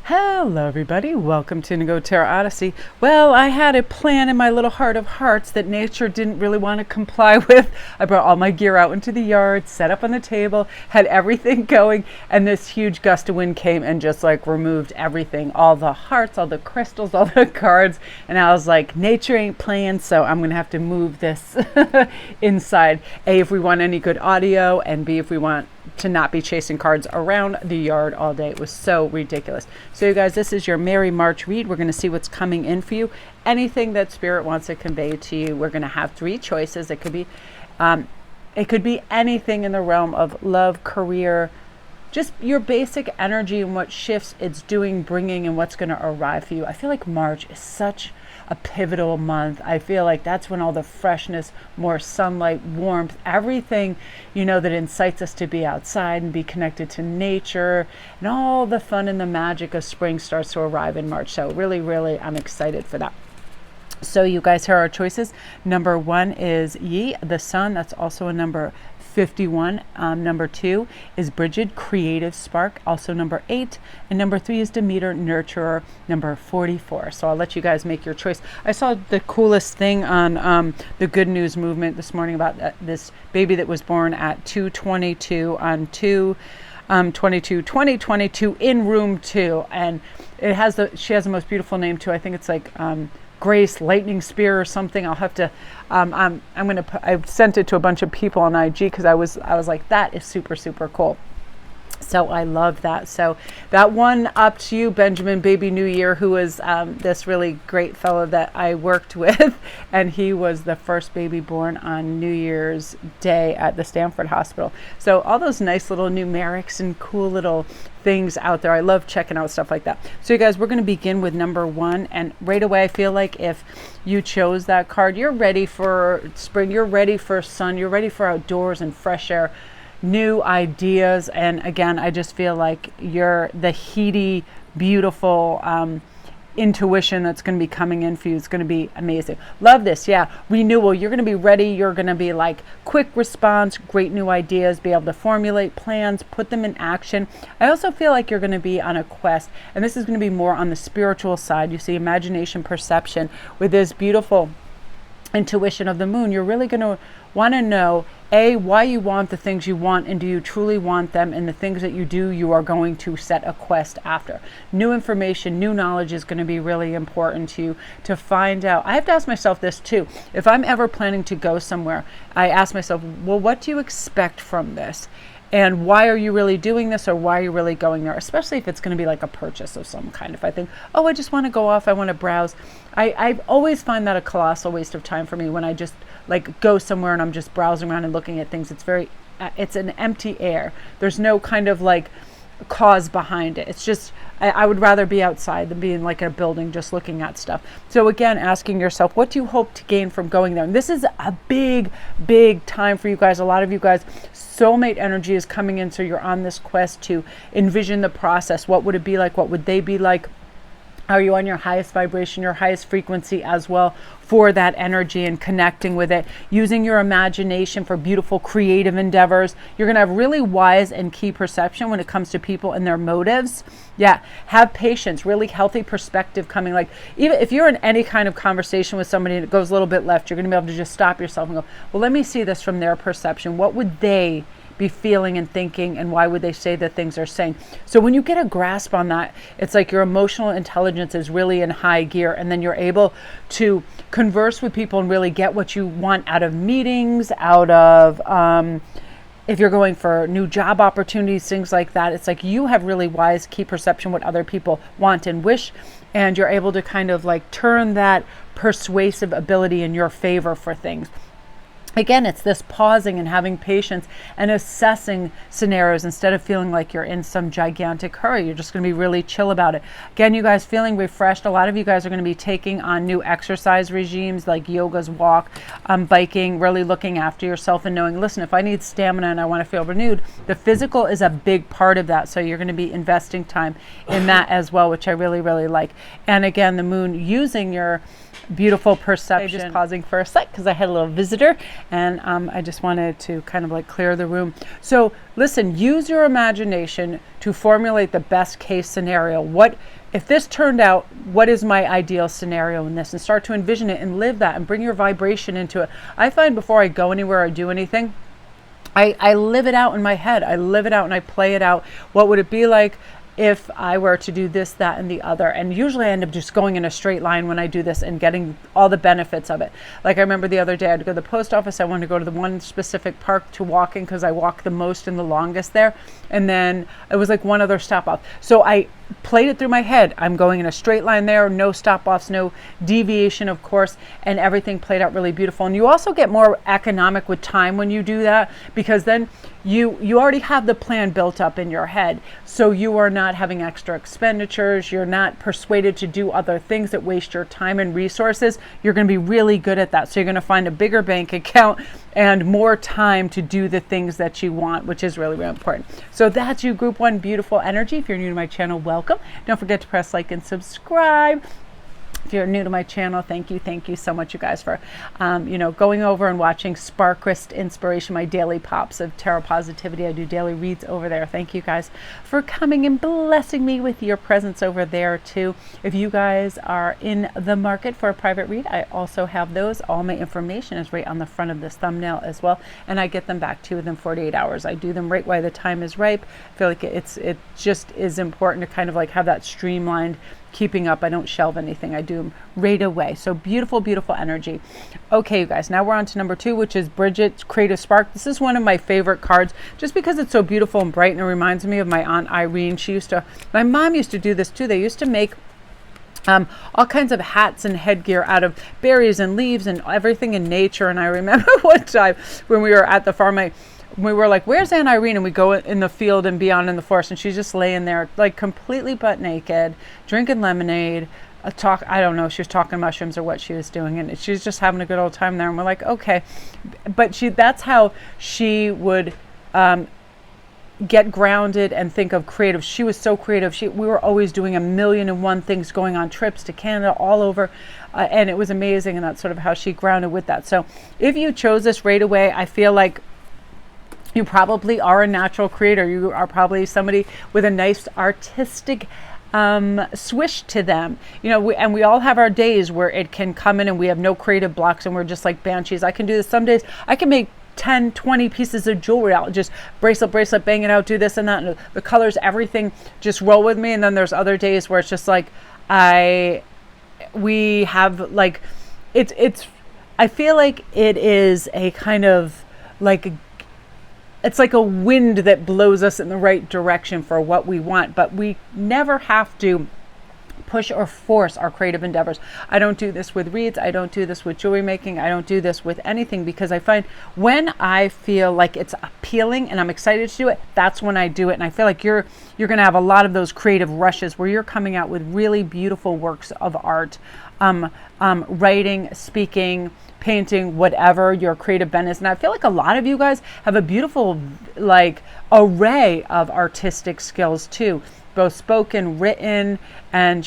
Hello everybody, welcome to Indigo Tarot Odyssey. Well, I had a plan in my little heart of hearts that nature didn't really want to comply with. I brought all my gear out into the yard, set up on the table, had everything going, and this huge gust of wind came and just like removed everything, all the hearts, all the crystals, all the cards, and I was like, nature ain't playing, so I'm gonna have to move this inside. A, if we want any good audio, and B, if we want to not be chasing cards around the yard all day. It was so ridiculous. So you guys, this is your Merry March read. We're going to see what's coming in for you. Anything that Spirit wants to convey to you. We're going to have three choices. It could be anything in the realm of love, career, just your basic energy and what shifts it's doing, bringing, and what's going to arrive for you. I feel like March is such a pivotal month. I feel like that's when all the freshness, more sunlight, warmth, everything, that incites us to be outside and be connected to nature, and all the fun and the magic of spring starts to arrive in March. So really, really, I'm excited for that. So you guys, here are our choices. Number 1 is Yi, the sun. That's also a number 51. Number 2 is Bridget, creative spark, also number 8, and number 3 is Demeter, nurturer, number 44. So I'll let you guys make your choice. I saw the coolest thing on the Good News Movement this morning about this baby that was born at 2:22 on 2/22/2022 in room 2, and she has the most beautiful name too. I think it's like Grace Lightning Spear or something. I'll have to I sent it to a bunch of people on IG because I was like, that is super, super cool. So I love that. So that one up to you, Benjamin Baby New Year, who was this really great fellow that I worked with, and he was the first baby born on New Year's Day at the Stanford Hospital. So all those nice little numerics and cool little things out there. I love checking out stuff like that. So you guys, we're going to begin with number 1, and right away I feel like if you chose that card, you're ready for spring, you're ready for sun, you're ready for outdoors and fresh air, new ideas. And again, I just feel like you're the heady, beautiful intuition that's going to be coming in for you. It's going to be amazing. Love this. Yeah, renewal. You're going to be ready. You're going to be like quick response, great new ideas, be able to formulate plans, put them in action. I also feel like you're going to be on a quest, and this is going to be more on the spiritual side. You see imagination, perception with this beautiful intuition of the moon. You're really going to want to know, A, why you want the things you want, and do you truly want them, and the things that you do, you are going to set a quest after. New information, new knowledge is going to be really important to you to find out. I have to ask myself this too. If I'm ever planning to go somewhere, I ask myself, well, what do you expect from this? And why are you really doing this, or why are you really going there? Especially if it's going to be like a purchase of some kind. If I think, oh, I just want to go off, I want to browse. I always find that a colossal waste of time for me when I just like go somewhere and I'm just browsing around and looking at things. It's an empty air. There's no kind of like cause behind it. It's just, I would rather be outside than be in like a building just looking at stuff. So again, asking yourself, what do you hope to gain from going there? And this is a big, big time for you guys. A lot of you guys, soulmate energy is coming in, so you're on this quest to envision the process. What would it be like? What would they be like? Are you on your highest vibration, your highest frequency as well for that energy and connecting with it? Using your imagination for beautiful creative endeavors. You're going to have really wise and key perception when it comes to people and their motives. Yeah, have patience, really healthy perspective coming. Like even if you're in any kind of conversation with somebody and it goes a little bit left, you're going to be able to just stop yourself and go, well, let me see this from their perception. What would they be feeling and thinking, and why would they say the things they're saying? So when you get a grasp on that, it's like your emotional intelligence is really in high gear, and then you're able to converse with people and really get what you want out of meetings, out of if you're going for new job opportunities, things like that. It's like you have really wise key perception what other people want and wish, and you're able to kind of like turn that persuasive ability in your favor for things. Again, it's this pausing and having patience and assessing scenarios instead of feeling like you're in some gigantic hurry. You're just going to be really chill about it. Again, you guys feeling refreshed. A lot of you guys are going to be taking on new exercise regimes like yogas, walk, biking, really looking after yourself and knowing, listen, if I need stamina and I want to feel renewed, the physical is a big part of that. So you're going to be investing time in that as well, which I really, really like. And again, the moon using your beautiful perception. Just pausing for a sec because I had a little visitor, And I just wanted to kind of like clear the room. So listen, use your imagination to formulate the best case scenario. What if this turned out, what is my ideal scenario in this? And start to envision it and live that and bring your vibration into it. I find before I go anywhere or do anything, I live it out in my head. I live it out and I play it out. What would it be like if I were to do this, that, and the other? And usually I end up just going in a straight line when I do this and getting all the benefits of it. Like I remember the other day I had to go to the post office. I wanted to go to the one specific park to walk in because I walk the most and the longest there. And then it was like one other stop off. So I played it through my head. I'm going in a straight line there, no stop offs, no deviation, of course, and everything played out really beautiful. And you also get more economic with time when you do that, because then you already have the plan built up in your head. So you are not having extra expenditures. You're not persuaded to do other things that waste your time and resources. You're going to be really good at that. So you're going to find a bigger bank account and more time to do the things that you want, which is really, really important. So that's you, Group 1, beautiful energy. If you're new to my channel, welcome. Don't forget to press like and subscribe. If you're new to my channel, thank you so much, you guys, for going over and watching Sparkrist Inspiration, my daily pops of tarot positivity. I do daily reads over there. Thank you guys for coming and blessing me with your presence over there too. If you guys are in the market for a private read, I also have those. All my information is right on the front of this thumbnail as well, and I get them back to you within 48 hours. I do them right while the time is ripe. I feel like it just is important to kind of like have that streamlined keeping up. I don't shelve anything. I do them right away. So beautiful, beautiful energy. Okay, you guys, now we're on to number 2, which is Bridget's Creative Spark. This is one of my favorite cards just because it's so beautiful and bright, and it reminds me of my Aunt Irene. My mom used to do this too. They used to make all kinds of hats and headgear out of berries and leaves and everything in nature. And I remember one time when we were at the farm, we were like, where's Aunt Irene? And we go in the field and beyond in the forest, and she's just laying there like completely butt naked, drinking lemonade, I don't know, she was talking mushrooms or what she was doing, and she's just having a good old time there. And we're like, okay. But that's how she would get grounded and think of creative. She was so creative. We were always doing 1,000,001 things, going on trips to Canada, all over, and it was amazing. And that's sort of how she grounded with that. So if you chose this right away, I feel like you probably are a natural creator. You are probably somebody with a nice artistic swish to them. And we all have our days where it can come in and we have no creative blocks and we're just like banshees. I can do this some days. I can make 10, 20 pieces of jewelry out, just bracelet, bang it out, do this and that. And the colors, everything just roll with me. And then there's other days where it's just like, we have like, I feel like it is a kind of like it's like a wind that blows us in the right direction for what we want, but we never have to push or force our creative endeavors. I don't do this with reads. I don't do this with jewelry making. I don't do this with anything, because I find when I feel like it's appealing and I'm excited to do it, that's when I do it. And I feel like you're going to have a lot of those creative rushes where you're coming out with really beautiful works of art, writing, speaking, painting, whatever your creative bent is. And I feel like a lot of you guys have a beautiful like array of artistic skills too, both spoken, written, and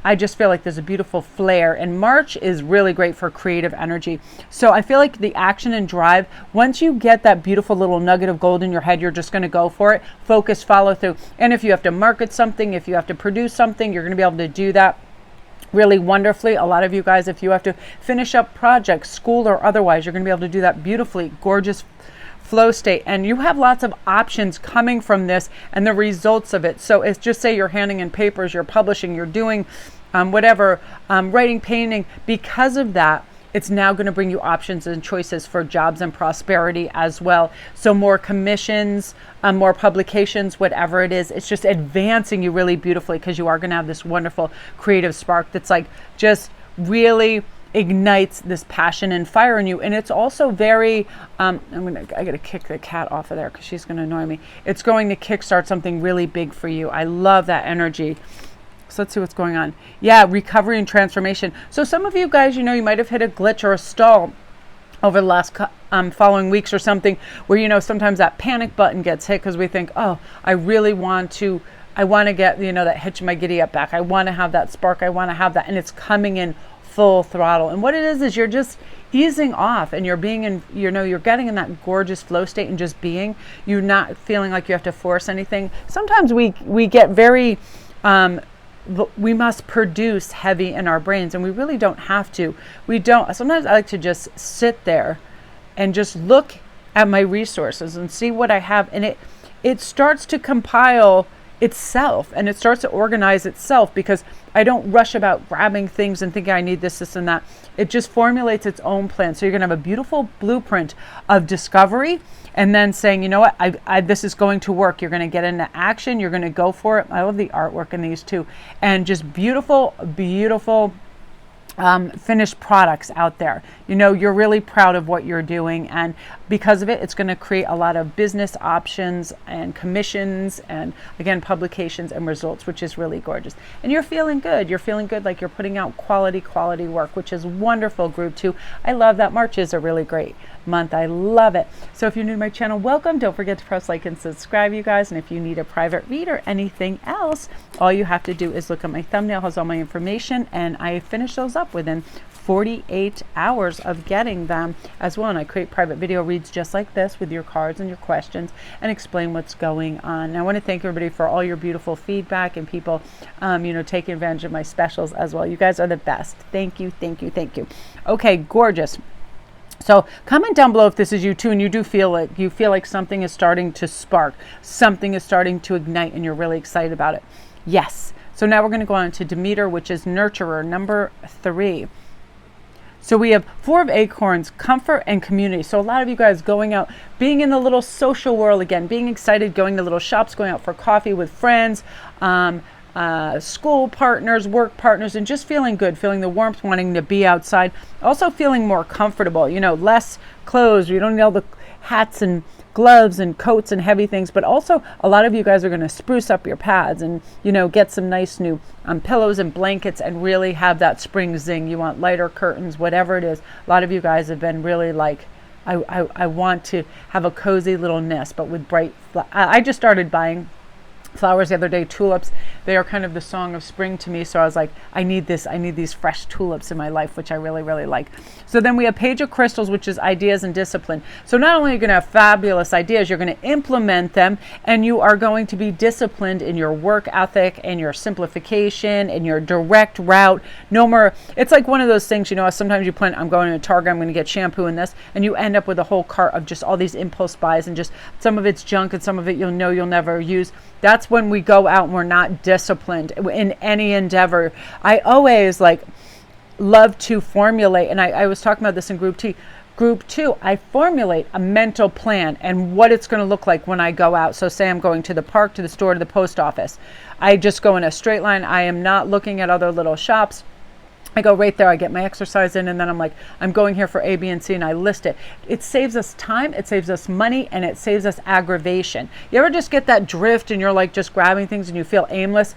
I just feel like there's a beautiful flair, and March is really great for creative energy. So I feel like the action and drive, once you get that beautiful little nugget of gold in your head, you're just going to go for it, focus, follow through. And if you have to market something, if you have to produce something, you're going to be able to do that really wonderfully. A lot of you guys, if you have to finish up projects, school or otherwise, you're going to be able to do that beautifully. Gorgeous flow state, and you have lots of options coming from this and the results of it. So it's just say you're handing in papers, you're publishing, you're doing whatever, writing, painting. Because of that, it's now going to bring you options and choices for jobs and prosperity as well. So more commissions, more publications, whatever it is, it's just advancing you really beautifully, because you are going to have this wonderful creative spark that's like just really ignites this passion and fire in you. And it's also very I gotta kick the cat off of there because she's going to annoy me. It's going to kickstart something really big for you. I love that energy. So let's see what's going on. Yeah, recovery and transformation. So some of you guys, you might have hit a glitch or a stall over the last following weeks or something, where sometimes that panic button gets hit because we think, oh, I want to get that hitch in my giddy up back. I want to have that spark. I want to have that, and it's coming in full throttle. And what it is you're just easing off, and you're being in, you're getting in that gorgeous flow state and just being. You're not feeling like you have to force anything. Sometimes we get very, we must produce heavy in our brains, and we really don't have to. We don't. Sometimes I like to just sit there and just look at my resources and see what I have, and it starts to compile itself, and it starts to organize itself, because I don't rush about grabbing things and thinking I need this, this, and that. It just formulates its own plan. So you're going to have a beautiful blueprint of discovery, and then saying, you know what, this is going to work. You're going to get into action. You're going to go for it. I love the artwork in these too. And just beautiful, beautiful finished products out there. You're really proud of what you're doing, and because of it, it's going to create a lot of business options and commissions, and again, publications and results, which is really gorgeous. And you're feeling good. You're feeling good, like you're putting out quality work, which is wonderful. Group 2, I love that. March is a really great month. I love it. So if you're new to my channel, welcome. Don't forget to press like and subscribe, you guys. And if you need a private read or anything else, all you have to do is look at my thumbnail. It has all my information, and I finish those up within 48 hours of getting them as well. And I create private video reads just like this with your cards and your questions, and explain what's going on. And I want to thank everybody for all your beautiful feedback, and people taking advantage of my specials as well. You guys are the best. Thank you, thank you, thank you. Okay, gorgeous. So comment down below if this is you too, and you feel like something is starting to spark, something is starting to ignite, and you're really excited about it. Yes. So now we're going to go on to Demeter, which is nurturer, number 3. So we have 4 of acorns, comfort and community. So a lot of you guys going out, being in the little social world again, being excited, going to little shops, going out for coffee with friends, school partners, work partners, and just feeling good, feeling the warmth, wanting to be outside. Also feeling more comfortable, less clothes. You don't need all the hats and gloves and coats and heavy things, but also a lot of you guys are going to spruce up your pads and get some nice new pillows and blankets, and really have that spring zing. You want lighter curtains, whatever it is. A lot of you guys have been really like, I want to have a cozy little nest, but with bright I just started buying flowers the other day, tulips. They are kind of the song of spring to me. So I was like, I need these fresh tulips in my life, which I really, really like. So then we have Page of Crystals, which is ideas and discipline. So not only are you going to have fabulous ideas, you're going to implement them, and you are going to be disciplined in your work ethic and your simplification and your direct route. No more, it's like one of those things, sometimes you plan, I'm going to Target, I'm going to get shampoo and this, and you end up with a whole cart of just all these impulse buys, and just some of it's junk and some of it you'll never use. That's when we go out and we're not disciplined in any endeavor. I always love to formulate, and I was talking about this in Group 2, I formulate a mental plan and what it's going to look like when I go out. So say I'm going to the park, to the store, to the post office. I just go in a straight line. I am not looking at other little shops. I go right there, I get my exercise in, and then I'm like, I'm going here for A, B, and C, and I list it. It saves us time, it saves us money, and it saves us aggravation. You ever just get that drift and you're like just grabbing things and you feel aimless?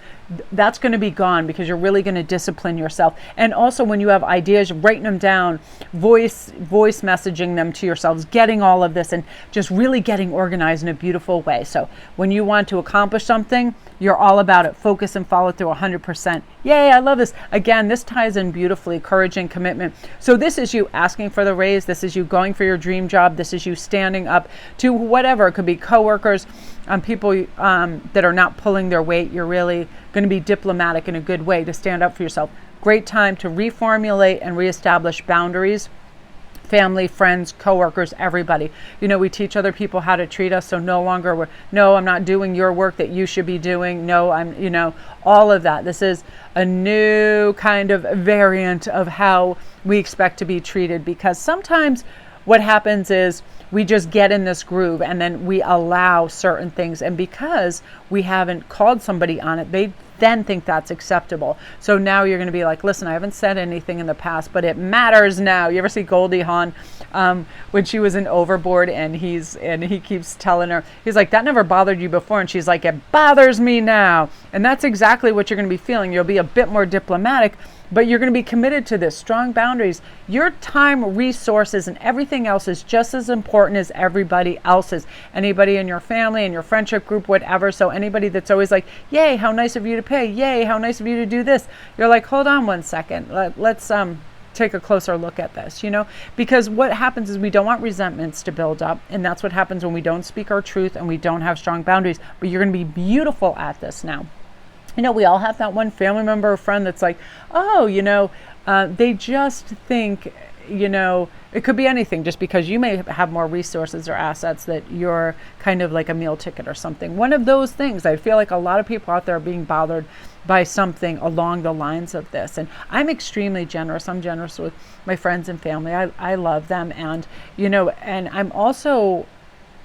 That's going to be gone, because you're really going to discipline yourself. And also when you have ideas, writing them down, voice messaging them to yourselves, getting all of this, and just really getting organized in a beautiful way. So when you want to accomplish something, you're all about it. Focus and follow through 100%. Yay, I love this. Again, this ties in beautifully, courage and commitment. So this is you asking for the raise. This is you going for your dream job. This is you standing up to whatever. It could be coworkers, people that are not pulling their weight. You're really going to be diplomatic in a good way to stand up for yourself. Great time to reformulate and reestablish boundaries. Family, friends, coworkers, everybody. We teach other people how to treat us. So no longer no, I'm not doing your work that you should be doing. No, I'm, all of that. This is a new kind of variant of how we expect to be treated, because sometimes what happens is we just get in this groove and then we allow certain things. And because we haven't called somebody on it, they then think that's acceptable. So now you're going to be like, listen, I haven't said anything in the past, but it matters now. You ever see Goldie Hawn when she was in Overboard, and he keeps telling her, he's like, that never bothered you before, and she's like, it bothers me now. And that's exactly what you're going to be feeling. You'll be a bit more diplomatic, but you're going to be committed to this. Strong boundaries. Your time, resources, and everything else is just as important as everybody else's. Anybody in your family, in your friendship group, whatever. So anybody that's always like, yay, how nice of you to pay. Yay, how nice of you to do this. You're like, hold on one second. Let's take a closer look at this, because what happens is we don't want resentments to build up. And that's what happens when we don't speak our truth and we don't have strong boundaries. But you're going to be beautiful at this now. We all have that one family member or friend that's like, oh, they just think, it could be anything, just because you may have more resources or assets that you're kind of like a meal ticket or something. One of those things. I feel like a lot of people out there are being bothered by something along the lines of this. And I'm extremely generous. I'm generous with my friends and family. I love them. And, and I'm also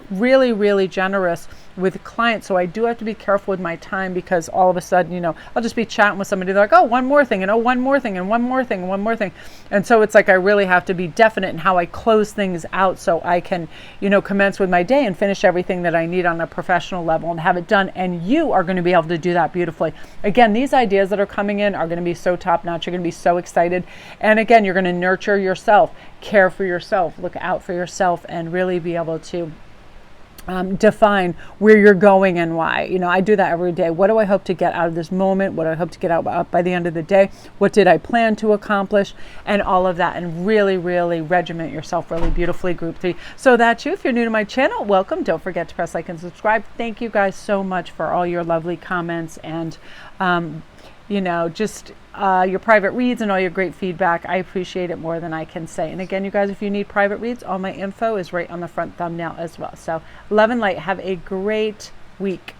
really, really generous with clients. So I do have to be careful with my time, because all of a sudden, I'll just be chatting with somebody. They're like, oh, one more thing, one more thing, and one more thing, and one more thing. And so it's like, I really have to be definite in how I close things out, so I can, commence with my day and finish everything that I need on a professional level and have it done. And you are going to be able to do that beautifully. Again, these ideas that are coming in are going to be so top notch. You're going to be so excited. And again, you're going to nurture yourself, care for yourself, look out for yourself, and really be able to define where you're going and why. I do that every day. What do I hope to get out of this moment? What do I hope to get out by the end of the day? What did I plan to accomplish? And all of that, and really, really regiment yourself really beautifully. Group 3. So that's you. If you're new to my channel, welcome. Don't forget to press like and subscribe. Thank you guys so much for all your lovely comments and just your private reads and all your great feedback. I appreciate it more than I can say. And again, you guys, if you need private reads, all my info is right on the front thumbnail as well. So love and light. Have a great week.